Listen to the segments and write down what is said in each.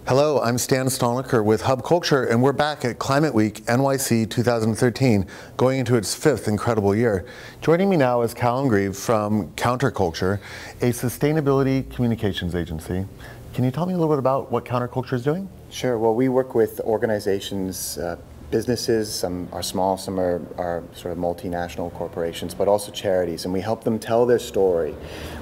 Hello, I'm Stan Stalnaker with Hub Culture, and we're back at Climate Week NYC 2013, going into its fifth incredible year. Joining me now is Callum Grieve from CounterCulture, a sustainability communications agency. Can you tell me a little bit about what CounterCulture is doing? Sure. Well, we work with organizations, businesses, some are small, some are sort of multinational corporations, but also charities, and we help them tell their story,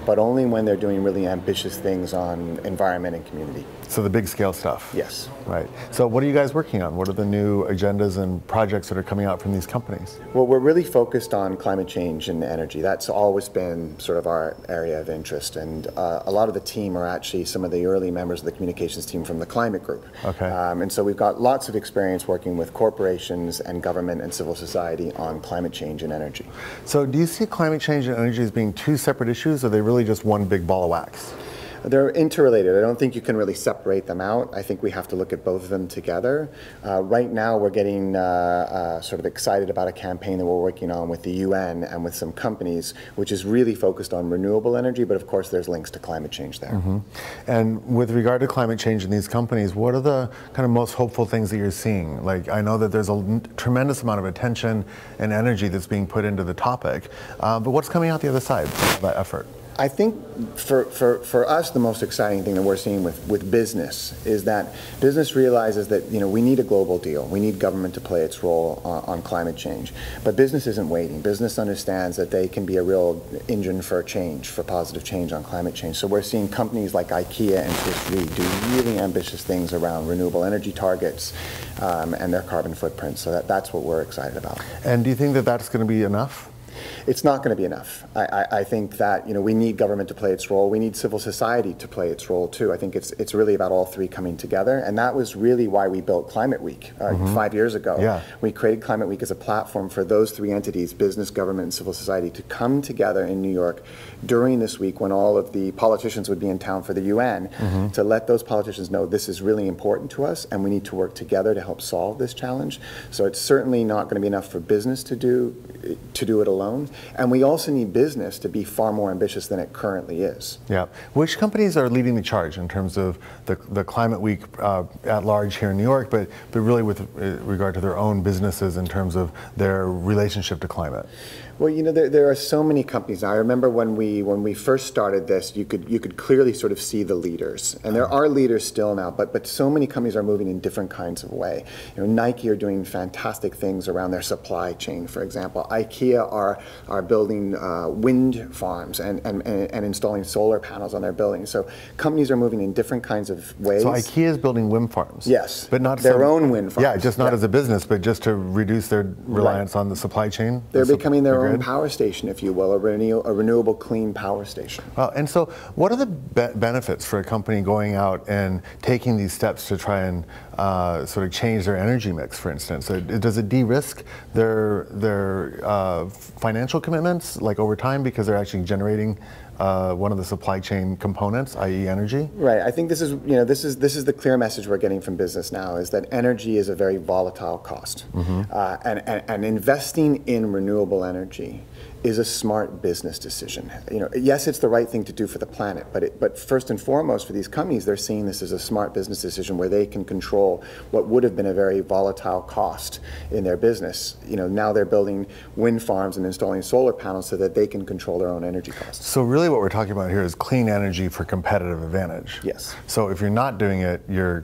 but only when they're doing really ambitious things on environment and community. So the big scale stuff. Yes. Right. So what are you guys working on? What are the new agendas and projects that are coming out from these companies? Well, we're really focused on climate change and energy. That's always been sort of our area of interest, and a lot of the team are actually some of the early members of the communications team from the climate group. Okay. And so we've got lots of experience working with corporations and government and civil society on climate change and energy. So do you see climate change and energy as being two separate issues, or are they really just one big ball of wax? They're interrelated. I don't think you can really separate them out. I think we have to look at both of them together. Right now we're getting sort of excited about a campaign that we're working on with the UN and with some companies, which is really focused on renewable energy, but of course there's links to climate change there. Mm-hmm. And with regard to climate change in these companies, what are the kind of most hopeful things that you're seeing? Like, I know that there's a tremendous amount of attention and energy that's being put into the topic, but what's coming out the other side of that effort? I think for us, the most exciting thing that we're seeing with business is that business realizes that, you know, we need a global deal. We need government to play its role on climate change. But business isn't waiting. Business understands that they can be a real engine for change, for positive change on climate change. So we're seeing companies like IKEA and Swiss Re do really ambitious things around renewable energy targets and their carbon footprint. So that's what we're excited about. And do you think that that's going to be enough? It's not going to be enough. I think that, you know, we need government to play its role. We need civil society to play its role too. I think it's really about all three coming together, and that was really why we built Climate Week 5 years ago. Yeah. We created Climate Week as a platform for those three entities, business, government, and civil society, to come together in New York during this week when all of the politicians would be in town for the UN, to let those politicians know this is really important to us and we need to work together to help solve this challenge. So it's certainly not going to be enough for business to do it alone. And we also need business to be far more ambitious than it currently is. Yeah. Which companies are leading the charge in terms of the Climate Week at large here in New York, but really with regard to their own businesses in terms of their relationship to climate? Well, you know, there are so many companies now. I remember when we first started this, you could clearly sort of see the leaders, and there are leaders still now, but so many companies are moving in different kinds of way. You know, Nike are doing fantastic things around their supply chain, for example. IKEA are building wind farms and installing solar panels on their buildings. So companies are moving in different kinds of ways. So IKEA is building wind farms? Yes, but not their own wind farms. Yeah, just not as a business, but just to reduce their reliance on the supply chain. They're becoming their own power station, if you will, a renewable clean power station. Well, and so what are the benefits for a company going out and taking these steps to try and sort of change their energy mix, for instance? Does it de-risk their financial commitments, like over time, because they're actually generating one of the supply chain components, i.e. energy? Right. I think this is the clear message we're getting from business now, is that energy is a very volatile cost. And investing in renewable energy is a smart business decision. You know, yes, it's the right thing to do for the planet, but first and foremost for these companies, they're seeing this as a smart business decision where they can control what would have been a very volatile cost in their business. You know, now they're building wind farms and installing solar panels so that they can control their own energy costs. So really what we're talking about here is clean energy for competitive advantage. Yes. So if you're not doing it, you're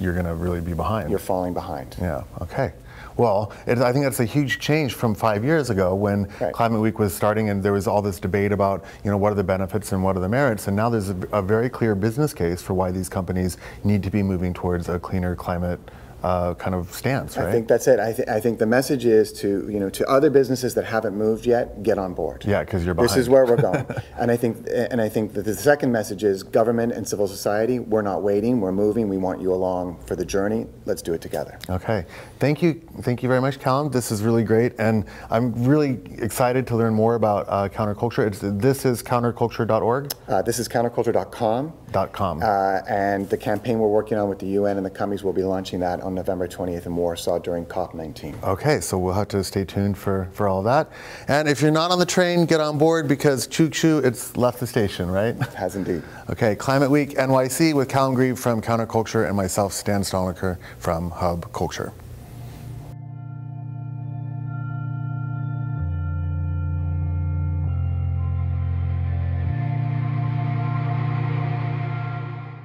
going to really be behind. You're falling behind. Yeah. Okay. Well, I think that's a huge change from 5 years ago when Climate Week was starting and there was all this debate about, you know, what are the benefits and what are the merits, and now there's a very clear business case for why these companies need to be moving towards a cleaner climate kind of stance, right? I think that's it. I think the message is to other businesses that haven't moved yet, get on board. Yeah, because you're behind. This is where we're going. and I think that the second message is government and civil society. We're not waiting. We're moving. We want you along for the journey. Let's do it together. Okay. Thank you very much, Callum. This is really great, and I'm really excited to learn more about CounterCulture. This is counterculture.org. This is counterculture.com. .com. And the campaign we're working on with the UN and the companies will be launching that on November 20th in Warsaw during COP19. Okay, so we'll have to stay tuned for all that. And if you're not on the train, get on board because choo-choo, it's left the station, right? It has indeed. Okay, Climate Week NYC with Callum Grieve from CounterCulture and myself, Stan Stalnaker from Hub Culture.